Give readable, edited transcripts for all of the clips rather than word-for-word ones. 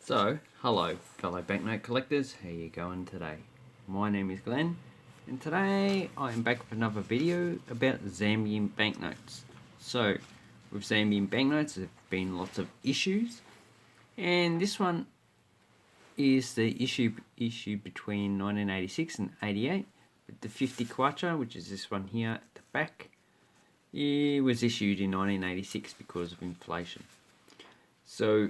So, hello fellow banknote collectors, how you going today? My name is Glenn, and today I am back with another video about Zambian banknotes. So, with Zambian banknotes there have been lots of issues, and this one is the issue between 1986 and 88 with the 50 kwacha, which is this one here at the back. It was issued in 1986 because of inflation. So,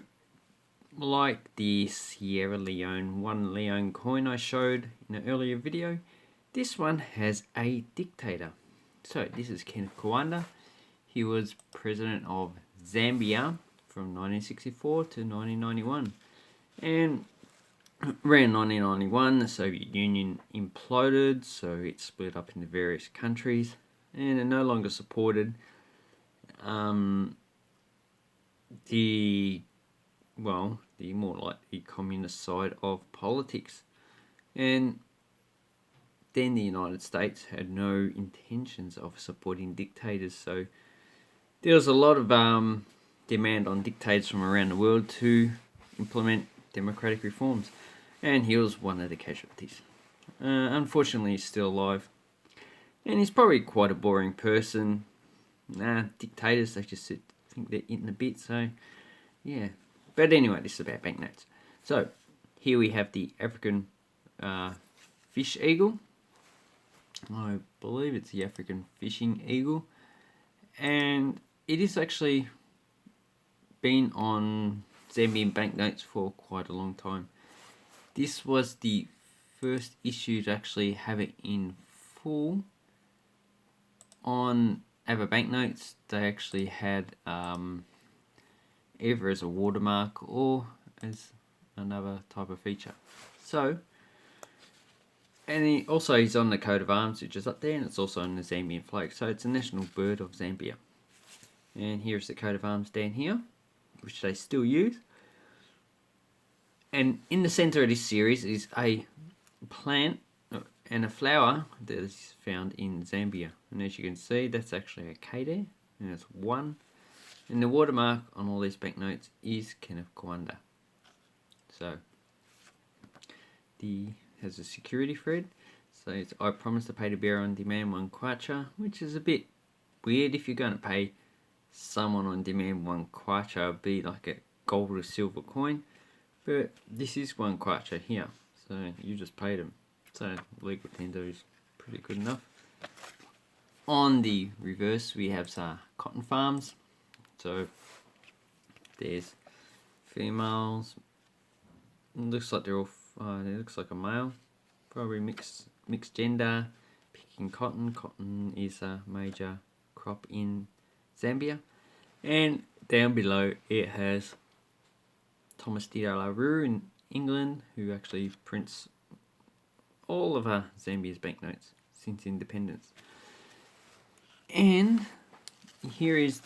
like the Sierra Leone 1 Leone coin I showed in an earlier video, this one has a dictator. So this is Kenneth Kaunda. He was president of Zambia from 1964 to 1991. And around 1991, the Soviet Union imploded, so it split up into various countries, and it no longer supported the more like the communist side of politics. And then the United States had no intentions of supporting dictators, so there was a lot of demand on dictators from around the world to implement democratic reforms, and he was one of the casualties. Unfortunately, he's still alive, and he's probably quite a boring person. Dictators, they just think they're eating a bit, so yeah. But anyway, this is about banknotes. So, here we have the African fish eagle. I believe it's the African fishing eagle. And it has actually been on Zambian banknotes for quite a long time. This was the first issue to actually have it in full. On other banknotes, they actually had either as a watermark or as another type of feature. So, and he's on the coat of arms, which is up there, and it's also on the Zambian flag. So it's a national bird of Zambia. And here's the coat of arms down here, which they still use. And in the center of this series is a plant and a flower that is found in Zambia. And as you can see, that's actually a K there, and it's one. And the watermark on all these banknotes is Kenneth Kaunda. So, has a security thread. So it's, I promise to pay the bearer on demand 1 kwacha, which is a bit weird. If you're going to pay someone on demand 1 kwacha, it'd be like a gold or silver coin. But this is 1 kwacha here, so you just paid them. So legal tender is pretty good enough. On the reverse, we have some cotton farms. So there's females. It looks like they're all. It looks like a male, probably mixed gender, picking cotton. Cotton is a major crop in Zambia, and down below it has Thomas de la Rue in England, who actually prints all of Zambia's banknotes since independence. And here is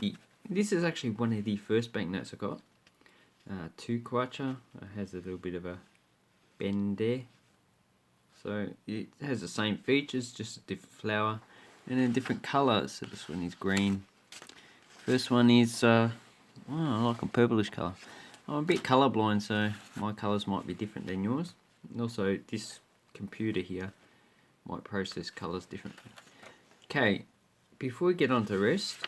this is actually one of the first banknotes I got. 2 kwacha. It has a little bit of a bend there. So it has the same features, just a different flower and in different colours. So this one is green. First one is like a purplish colour. I'm a bit colourblind, so my colours might be different than yours. And also this computer here might process colours differently. Okay, before we get on to the rest,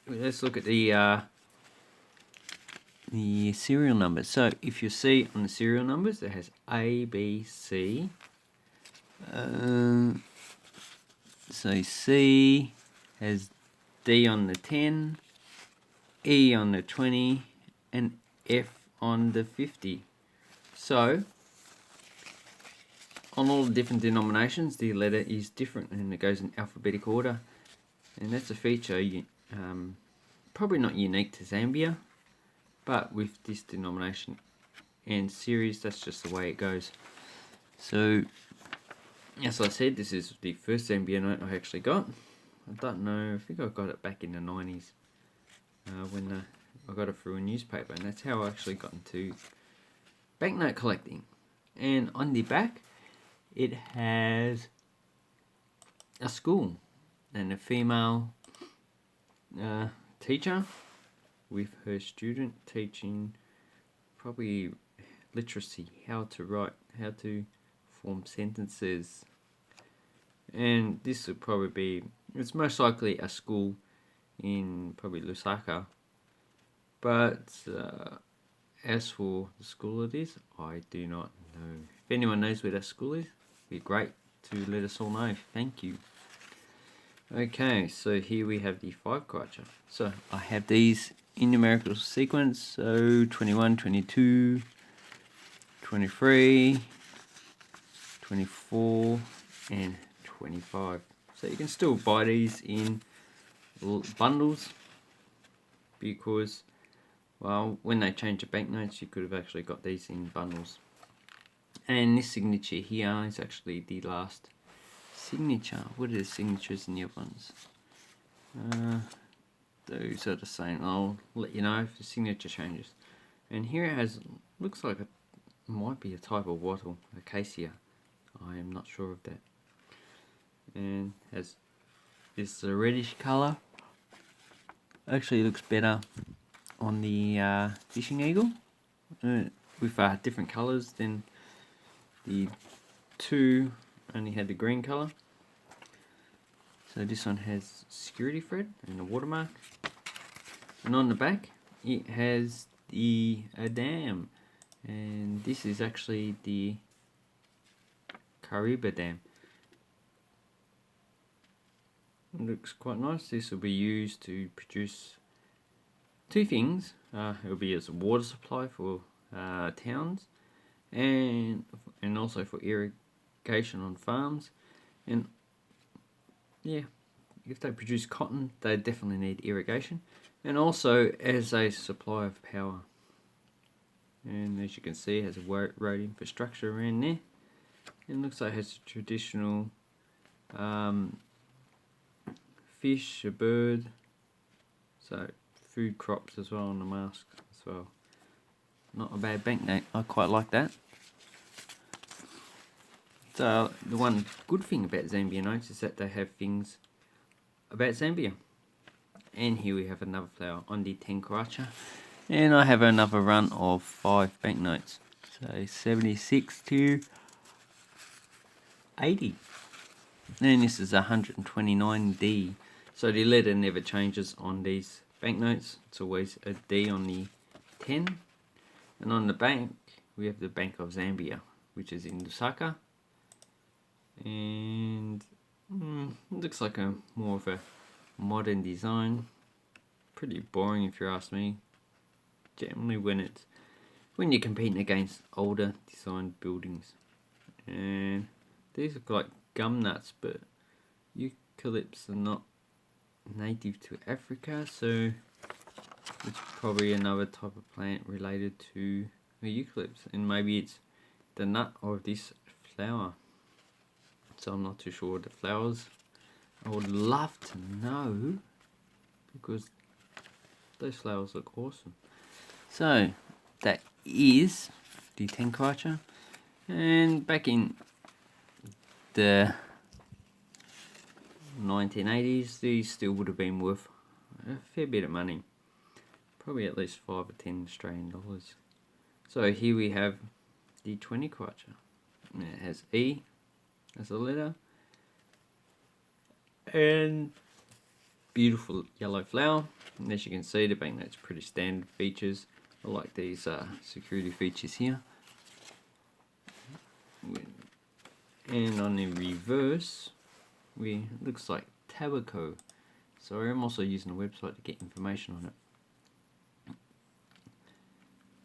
let's look at the serial numbers. So if you see on the serial numbers, it has A, B, C. So C has D on the 10, E on the 20, and F on the 50. So on all the different denominations, the letter is different, and it goes in alphabetical order. And that's a feature probably not unique to Zambia, but with this denomination and series, that's just the way it goes. So, as I said, this is the first Zambia note I actually got. I don't know, I think I got it back in the 90s when I got it through a newspaper, and that's how I actually got into banknote collecting. And on the back, it has a school and a female teacher with her student teaching probably literacy, how to write, how to form sentences. And this would probably be, it's most likely a school in probably Lusaka. But as for the school it is, I do not know. If anyone knows where that school is, it'd be great to let us all know. Thank you. Okay, so here we have the 5 kwacha. So I have these in numerical sequence. So 21, 22, 23, 24, and 25. So you can still buy these in bundles because, well, when they changed the banknotes, you could have actually got these in bundles. And this signature here is actually the last signature. What are the signatures in the other ones? Those are the same. I'll let you know if the signature changes. And here it has, looks like it might be a type of wattle, acacia. I am not sure of that. And has this reddish colour. Actually looks better on the fishing eagle with different colours than the 2 only had the green colour. So this one has security thread and a watermark, and on the back it has a dam, and this is actually the Kariba Dam. It looks quite nice. This will be used to produce 2 things. It will be as a water supply for towns, and also for irrigation on farms. And yeah, if they produce cotton, they definitely need irrigation, and also as a supply of power. And as you can see, it has a road infrastructure around there. It looks like it has a traditional fish, a bird, so food crops as well on the mask as well. Not a bad banknote, I quite like that. So the one good thing about Zambia notes is that they have things about Zambia. And here we have another flower on the 10 kwacha. And I have another run of 5 banknotes. So 76 to 80. And this is 129D. So the letter never changes on these banknotes. It's always a D on the 10. And on the bank, we have the Bank of Zambia, which is in Lusaka. And it looks like a more of a modern design. Pretty boring if you ask me. Generally when you're competing against older designed buildings. And these look like gum nuts, but eucalypts are not native to Africa, so it's probably another type of plant related to the eucalypts, and maybe it's the nut of this flower. So I'm not too sure the flowers. I would love to know because those flowers look awesome. So that is the 10 kwacha, and back in the 1980s these still would have been worth a fair bit of money, probably at least 5 or 10 Australian dollars. So here we have the 20 kwacha. It has E as a letter and beautiful yellow flower. And as you can see, the banknote's pretty standard features. I like these security features here. And on the reverse, it looks like tobacco. So I'm also using a website to get information on it.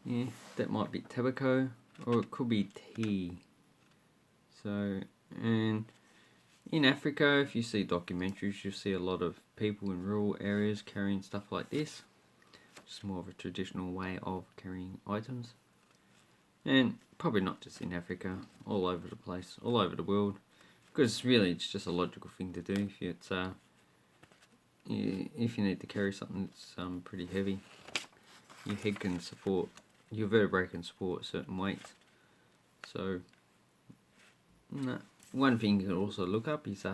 Yeah, that might be tobacco, or it could be tea. So, and in Africa, if you see documentaries, you'll see a lot of people in rural areas carrying stuff like this. It's more of a traditional way of carrying items. And probably not just in Africa, all over the place, all over the world. Because really it's just a logical thing to do if you need to carry something that's pretty heavy. Your head can support, your vertebrae can support certain weights. So, one thing you can also look up is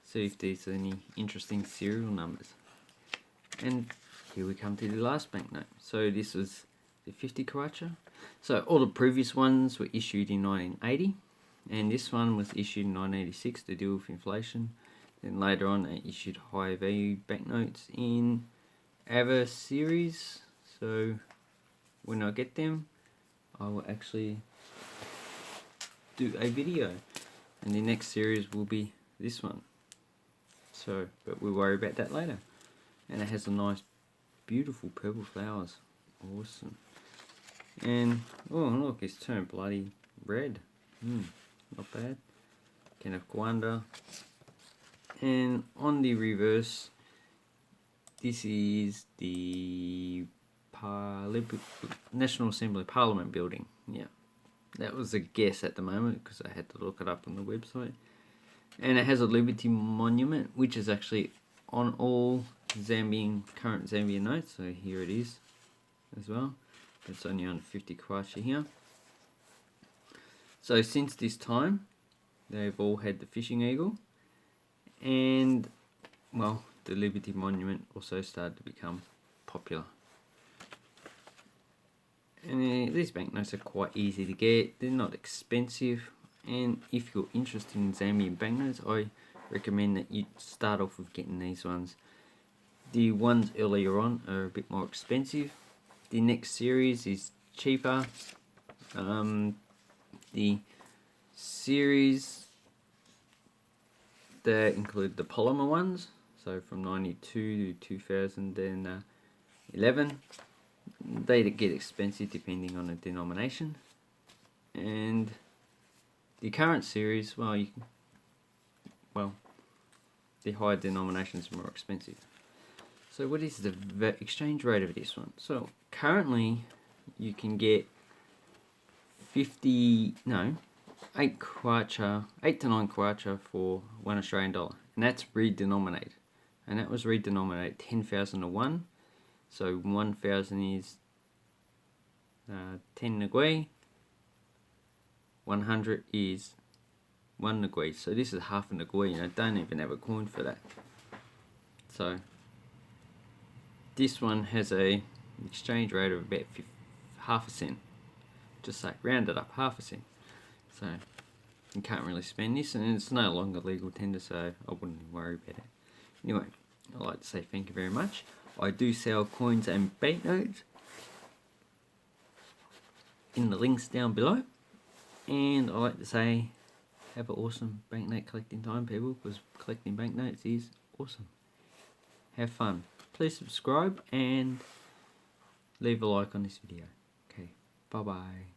see if there's any interesting serial numbers. And here we come to the last banknote. So this was the 50 kwacha. So all the previous ones were issued in 1980, and this one was issued in 1986 to deal with inflation. Then later on they issued high value banknotes in our series. So when I get them, I will actually do a video, and the next series will be this one. So, but we'll worry about that later. And it has a nice, beautiful purple flowers. Awesome. And oh look, it's turned bloody red. Not bad. Kenneth Gwanda. And on the reverse, this is the National Assembly Parliament building. Yeah, that was a guess at the moment because I had to look it up on the website. And it has a Liberty Monument, which is actually on all current Zambian notes. So here it is as well. But it's only on 50 kwacha here. So since this time, they've all had the fishing eagle. And, well, the Liberty Monument also started to become popular. And these banknotes are quite easy to get. They're not expensive. And if you're interested in Zambian banknotes, I recommend that you start off with getting these ones. The ones earlier on are a bit more expensive. The next series is cheaper. The series that include the polymer ones, so from 92 to 2011. They get expensive depending on the denomination. And the current series, the higher denominations are more expensive. So what is the exchange rate of this one? So currently you can get 8 to 9 kwacha for $1 Australian dollar, and that's redenominated. And that was redenominated 10,000 to 1. So 1,000 is 10 ngui. 100 is 1 ngui. So this is half a ngui, and I don't even have a coin for that. So this one has an exchange rate of about half a cent. Just say round it up, half a cent. So you can't really spend this, and it's no longer legal tender, so I wouldn't worry about it. Anyway, I'd like to say thank you very much. I do sell coins and banknotes in the links down below. And I'd like to say have an awesome banknote collecting time, people, because collecting banknotes is awesome. Have fun. Please subscribe and leave a like on this video. Okay, bye bye.